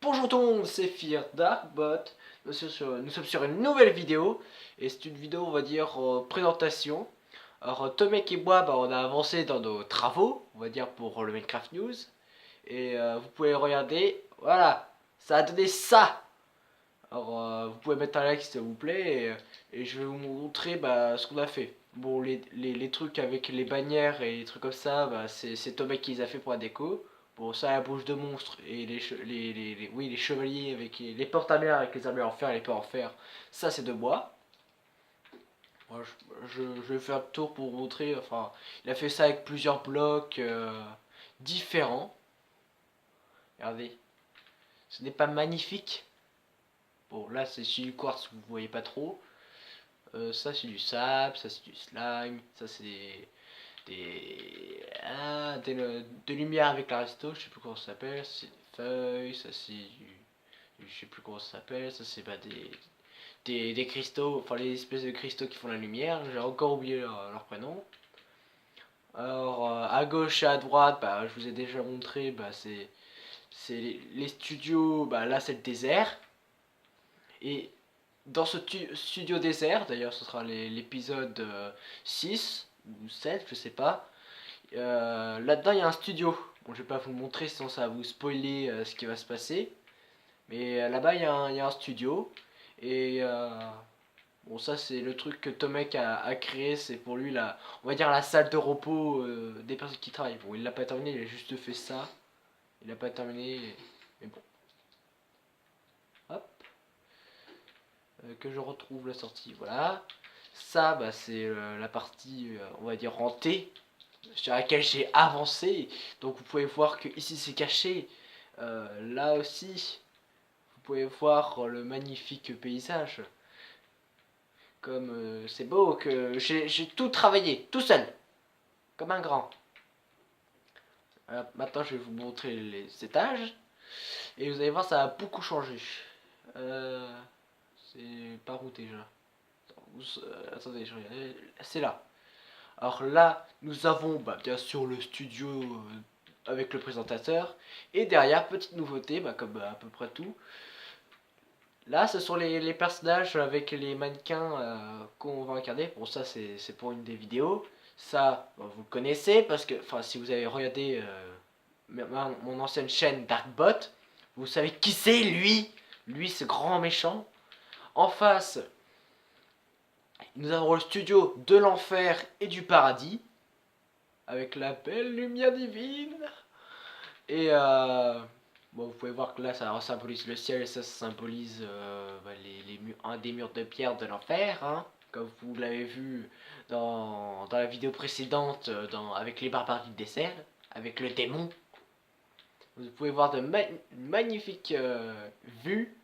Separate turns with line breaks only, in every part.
Bonjour tout le monde, c'est Fear Darkbot. Nous sommes sur une nouvelle vidéo. Et c'est une vidéo, on va dire, présentation. Alors, Tomek et moi, on a avancé dans nos travaux, on va dire, pour le Minecraft News. Et vous pouvez regarder, voilà, ça a donné ça. Alors, vous pouvez mettre un like s'il vous plaît. Et je vais vous montrer ce qu'on a fait. Bon, les trucs avec les bannières et les trucs comme ça, c'est Tomek qui les a fait pour la déco. Bon, ça, la bouche de monstre et oui, les chevaliers avec les portes à mer avec les armures en fer et les portes en fer, ça c'est de bois. Moi, je vais faire un tour pour vous montrer. Enfin, il a fait ça avec plusieurs blocs différents. Regardez, ce n'est pas magnifique. Bon, là c'est du quartz, vous voyez pas trop. Ça c'est du sable, ça c'est du slime, ça c'est des lumières avec l'aristo, je sais plus comment ça s'appelle, c'est des feuilles, ça c'est je sais plus comment ça s'appelle, ça c'est des cristaux, enfin les espèces de cristaux qui font la lumière, j'ai encore oublié leur prénom. Alors à gauche et à droite, je vous ai déjà montré, c'est les studios, là c'est le désert. Et dans ce studio désert, d'ailleurs ce sera l'épisode 6 ou 7, je sais pas. Là-dedans il y a un studio. Bon, je vais pas vous le montrer sinon ça va vous spoiler ce qui va se passer. Mais là-bas il y a un studio. Et bon, ça c'est le truc que Tomek a créé. C'est pour lui on va dire la salle de repos des personnes qui travaillent. Bon, il l'a pas terminé, il a juste fait ça. Il l'a pas terminé. Mais bon. Hop. Que je retrouve la sortie, voilà. Ça, c'est la partie, on va dire, hantée, sur laquelle j'ai avancé. Donc vous pouvez voir que ici c'est caché. Là aussi, vous pouvez voir le magnifique paysage. Comme c'est beau que j'ai tout travaillé, tout seul, comme un grand. Maintenant, je vais vous montrer les étages. Et vous allez voir, ça a beaucoup changé. C'est par où déjà? Attendez, je regarde. C'est là. Alors là, nous avons bien sûr le studio avec le présentateur. Et derrière, petite nouveauté, comme à peu près tout. Là, ce sont les personnages avec les mannequins qu'on va incarner. Bon, ça, c'est pour une des vidéos. Ça, vous le connaissez parce que, enfin, si vous avez regardé mon ancienne chaîne Darkbot, vous savez qui c'est, lui. Lui, ce grand méchant. En face, nous avons le studio de l'enfer et du paradis, avec la belle lumière divine. Et bon, vous pouvez voir que là, ça symbolise le ciel, et ça symbolise un des murs de pierre de l'enfer, hein, comme vous l'avez vu dans la vidéo précédente avec les barbares du dessert, avec le démon. Vous pouvez voir de magnifiques vues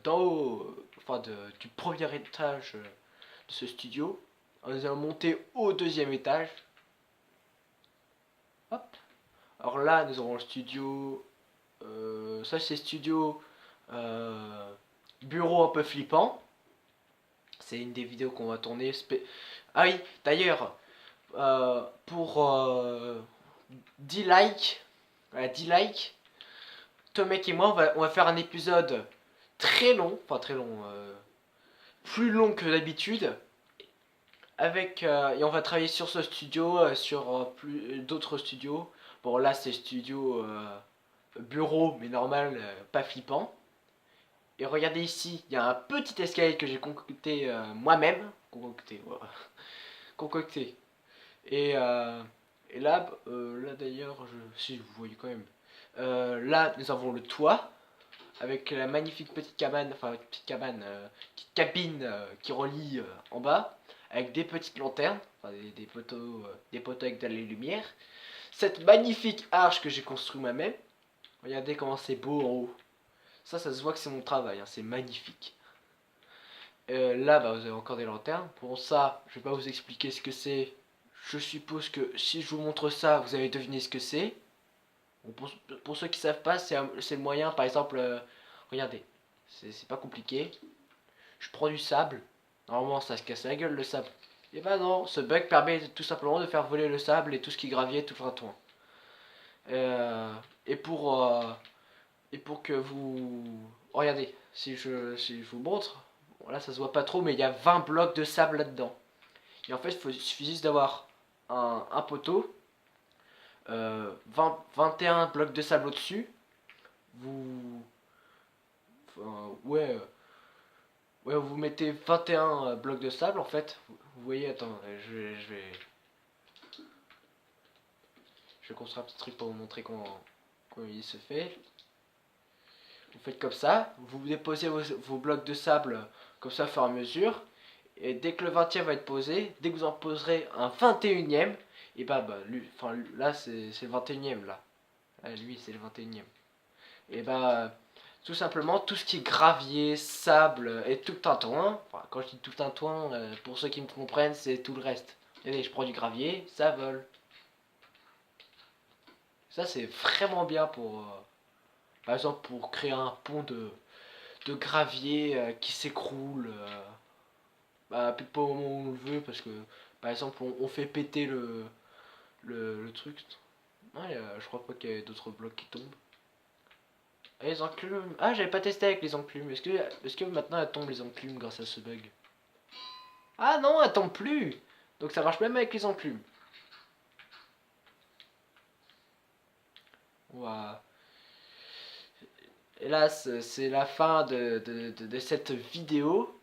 d'en haut, enfin du premier étage de ce studio. Nous allons monter au deuxième étage. Hop. Alors là, nous aurons le studio. Ça, c'est studio bureau un peu flippant. C'est une des vidéos qu'on va tourner. Ah oui, d'ailleurs, pour 10 likes, voilà, 10 likes, Tomek et moi, on va faire un épisode très long, enfin très long, plus long que d'habitude. Et on va travailler sur ce studio, sur d'autres studios. Bon, là, c'est studio bureau, mais normal, pas flippant. Et regardez ici, il y a un petit escalier que j'ai concocté moi-même. Concocté, voilà. Concocté. Et, là d'ailleurs, si vous voyez quand même. Là, nous avons le toit avec la magnifique petite cabane, enfin petite cabane, petite cabine qui relie en bas, avec des petites lanternes, enfin des poteaux avec de la lumière. Cette magnifique arche que j'ai construite moi-même. Regardez comment c'est beau en haut. Ça se voit que c'est mon travail, hein, c'est magnifique. Là, vous avez encore des lanternes. Pour ça, je vais pas vous expliquer ce que c'est. Je suppose que si je vous montre ça, vous allez deviner ce que c'est. Bon, pour ceux qui savent pas, c'est le moyen, par exemple, regardez, c'est pas compliqué. Je prends du sable. Normalement, ça se casse la gueule le sable. Et non, ce bug permet tout simplement de faire voler le sable et tout ce qui graviait tout le toit. Et pour Et pour que vous... Regardez, si je vous montre, bon, là ça se voit pas trop, mais il y a 20 blocs de sable là-dedans. Et en fait, il suffit juste d'avoir un poteau, 21 blocs de sable au-dessus. Vous... enfin, ouais, vous mettez 21 blocs de sable en fait. Vous voyez, attends, je vais construire un petit truc pour vous montrer comment il se fait. Vous faites comme ça, vous déposez vos blocs de sable comme ça au fur et à mesure. Et dès que le 20e va être posé, dès que vous en poserez un 21e, et lui, enfin là c'est le 21e là. Lui c'est le 21e. Et tout simplement tout ce qui est gravier, sable et tout le tintouin, enfin, quand je dis tout le tintouin, pour ceux qui me comprennent, c'est tout le reste. Regardez, je prends du gravier, ça vole. Ça c'est vraiment bien pour, par exemple pour créer un pont de gravier qui s'écroule. Plus pas au moment où on le veut parce que par exemple on fait péter le truc. Ouais, je crois pas qu'il y ait d'autres blocs qui tombent. Ah, les enclumes. Ah, j'avais pas testé avec les enclumes. Est-ce que maintenant elles tombent les enclumes grâce à ce bug? Ah non, elles tombent plus. Donc ça marche même avec les enclumes. Ouah. Hélas, c'est la fin de cette vidéo.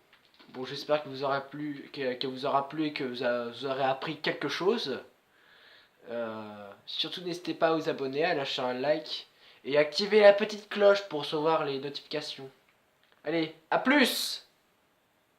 Bon, j'espère que vous aura plu, que vous aura plu et que vous aurez appris quelque chose. Surtout n'hésitez pas à vous abonner, à lâcher un like et activer la petite cloche pour recevoir les notifications. Allez, à plus!